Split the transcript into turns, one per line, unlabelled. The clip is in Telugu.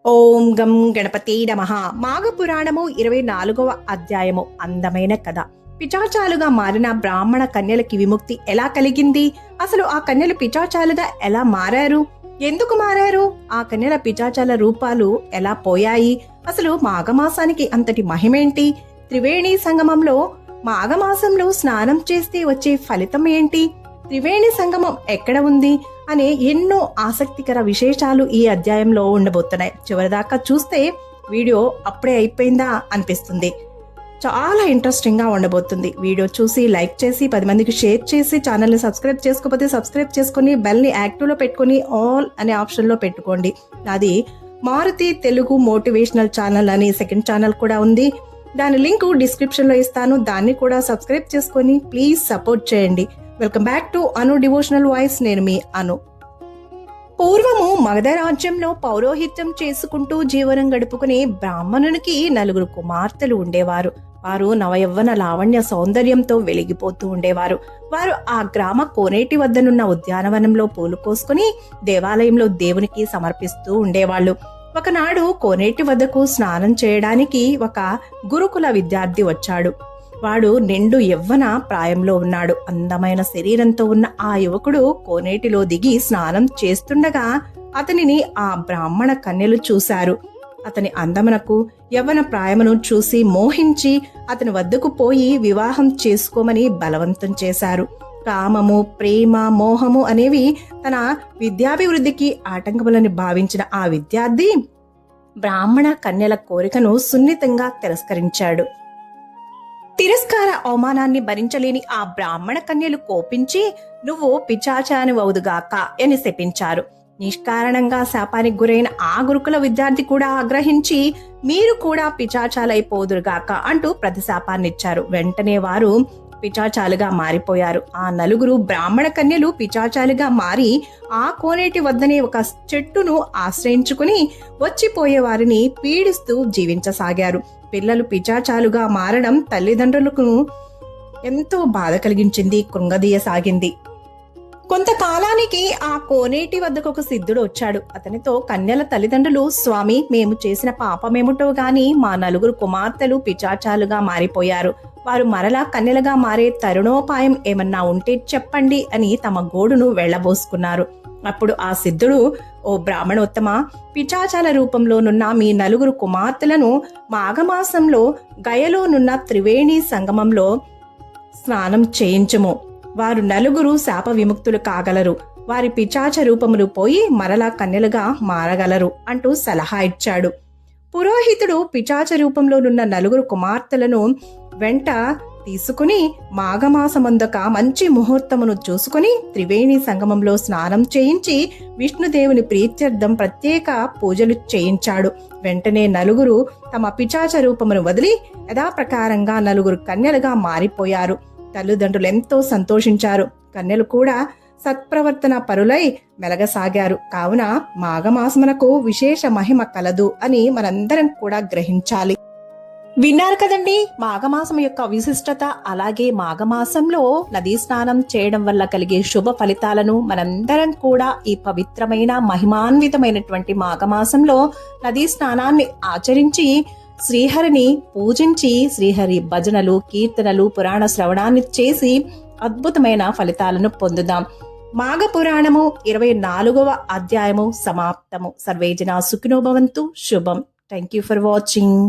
ఓం గం గణపతి నమః. మాఘ పురాణము 24వ అధ్యాయము. అందమైన కథ. పిచాచాలుగా మారిన బ్రాహ్మణ కన్యలకి విముక్తి ఎలా కలిగింది? అసలు ఆ కన్యలు పిచాచాలుగా ఎలా మారారు? ఎందుకు మారారు? ఆ కన్యల పిచాచాల రూపాలు ఎలా పోయాయి? అసలు మాఘమాసానికి అంతటి మహిమేంటి? త్రివేణి సంగమంలో మాఘమాసంలో స్నానం చేస్తే వచ్చే ఫలితం ఏంటి? త్రివేణి సంగమం ఎక్కడ ఉంది అనే ఎన్నో ఆసక్తికర విశేషాలు ఈ అధ్యాయంలో ఉండబోతున్నాయి. చివరిదాకా చూస్తే వీడియో అప్పుడే అయిపోయిందా అనిపిస్తుంది. చాలా ఇంట్రెస్టింగ్ గా ఉండబోతుంది. వీడియో చూసి లైక్ చేసి 10 మందికి షేర్ చేసి ఛానల్ని సబ్స్క్రైబ్ చేసుకోకపోతే సబ్స్క్రైబ్ చేసుకుని బెల్ని యాక్టివ్లో పెట్టుకుని ఆల్ అనే ఆప్షన్లో పెట్టుకోండి. అది మారుతి తెలుగు మోటివేషనల్ ఛానల్ అని సెకండ్ ఛానల్ కూడా ఉంది. దాని లింక్ డిస్క్రిప్షన్లో ఇస్తాను. దాన్ని కూడా సబ్స్క్రైబ్ చేసుకొని ప్లీజ్ సపోర్ట్ చేయండి. Welcome back to Anu devotional voice. నేను మీ అను. పూర్వము మగధ రాజ్యంలో పౌరోహిత్యం చేసుకుంటూ జీవనం గడుపుకునే బ్రాహ్మణునికి 4 కుమార్తెలు ఉండేవారు. వారు నవయవ్వన లావణ్య సౌందర్యంతో వెలిగిపోతూ ఉండేవారు. వారు ఆ గ్రామ కోనేటి వద్దనున్న ఉద్యానవనంలో పూలు కోసుకుని దేవాలయంలో దేవునికి సమర్పిస్తూ ఉండేవాళ్ళు. ఒకనాడు కోనేటి వద్దకు స్నానం చేయడానికి ఒక గురుకుల విద్యార్థి వచ్చాడు. వాడు నిండు యవ్వన ప్రాయంలో ఉన్నాడు. అందమైన శరీరంతో ఉన్న ఆ యువకుడు కోనేటిలో దిగి స్నానం చేస్తుండగా అతనిని ఆ బ్రాహ్మణ కన్యలు చూశారు. అతని అందమునకు యవ్వన ప్రాయమును చూసి మోహించి అతని వద్దకు పోయి వివాహం చేసుకోమని బలవంతం చేశారు. కామము, ప్రేమ, మోహము అనేవి తన విద్యాభివృద్ధికి ఆటంకములని భావించిన ఆ విద్యార్థి బ్రాహ్మణ కన్యల కోరికను సున్నితంగా తిరస్కరించాడు. తిరస్కార అవమానాన్ని భరించలేని ఆ బ్రాహ్మణ కన్యలు కోపించి నువ్వు పిచాచానివవుదుగాక అని శపించారు. నిష్కారణంగా శాపానికి గురైన ఆ గురుకుల విద్యార్థి కూడా ఆగ్రహించి మీరు కూడా పిచాచాలైపోదురుగాక అంటూ ప్రతిశాపాన్నిచ్చారు. వెంటనే వారు పిచాచాలుగా మారిపోయారు. ఆ 4 బ్రాహ్మణ కన్యలు పిచాచాలుగా మారి ఆ కోనేటి వద్దనే ఒక చెట్టును ఆశ్రయించుకుని వచ్చిపోయే వారిని పీడిస్తూ జీవించసాగారు. పిల్లలు పిచాచాలుగా మారడం తల్లిదండ్రులకు ఎంతో బాధ కలిగించింది, కృంగదీయసాగింది. కొంతకాలానికి ఆ కోనేటి వద్దకు ఒక సిద్ధుడు వచ్చాడు. అతనితో కన్యల తల్లిదండ్రులు, స్వామి, మేము చేసిన పాపమేమిటో గాని మా 4 కుమార్తెలు పిచాచాలుగా మారిపోయారు. వారు మరలా కన్యలుగా మారే తరుణోపాయం ఏమన్నా ఉంటే చెప్పండి అని తమ గోడును వెళ్లబోసుకున్నారు. అప్పుడు ఆ సిద్ధుడు, ఓ బ్రాహ్మణోత్తమ, పిచాచాల రూపంలోనున్న మీ 4 కుమార్తెలను మాఘమాసంలో గయలోనున్న త్రివేణి సంగమంలో స్నానం చేయించుము. వారు 4 శాప విముక్తులు కాగలరు. వారి పిచాచ రూపములు పోయి మరలా కన్యలుగా మారగలరు అంటూ సలహా ఇచ్చాడు. పురోహితుడు పిచాచ రూపంలోనున్న 4 కుమార్తెలను వెంట తీసుకుని మాఘమాసమందొక మంచి ముహూర్తమును చూసుకుని త్రివేణి సంగమంలో స్నానం చేయించి విష్ణుదేవుని ప్రీత్యర్థం ప్రత్యేక పూజలు చేయించాడు. వెంటనే 4 తమ పిచాచ రూపమును వదిలి యథాప్రకారంగా 4 కన్యలుగా మారిపోయారు. తల్లిదండ్రులు ఎంతో సంతోషించారు. కన్యలు కూడా సత్ప్రవర్తన పరులై మెలగసాగారు. కావున మాఘమాసమునకు విశేష మహిమ కలదు అని మనందరం కూడా గ్రహించాలి. విన్నారు కదండి మాఘమాసం యొక్క విశిష్టత. అలాగే మాఘమాసంలో నదీ స్నానం చేయడం వల్ల కలిగే శుభ ఫలితాలను మనందరం కూడా ఈ పవిత్రమైన మహిమాన్వితమైనటువంటి మాఘమాసంలో నదీ స్నానాన్ని ఆచరించి శ్రీహరిని పూజించి శ్రీహరి భజనలు, కీర్తనలు, పురాణ శ్రవణాన్ని చేసి అద్భుతమైన ఫలితాలను పొందుదాం. మాఘ పురాణము 24వ అధ్యాయము సమాప్తము. సర్వే జనా సుఖినో భవంతు. శుభం. Thank you for watching.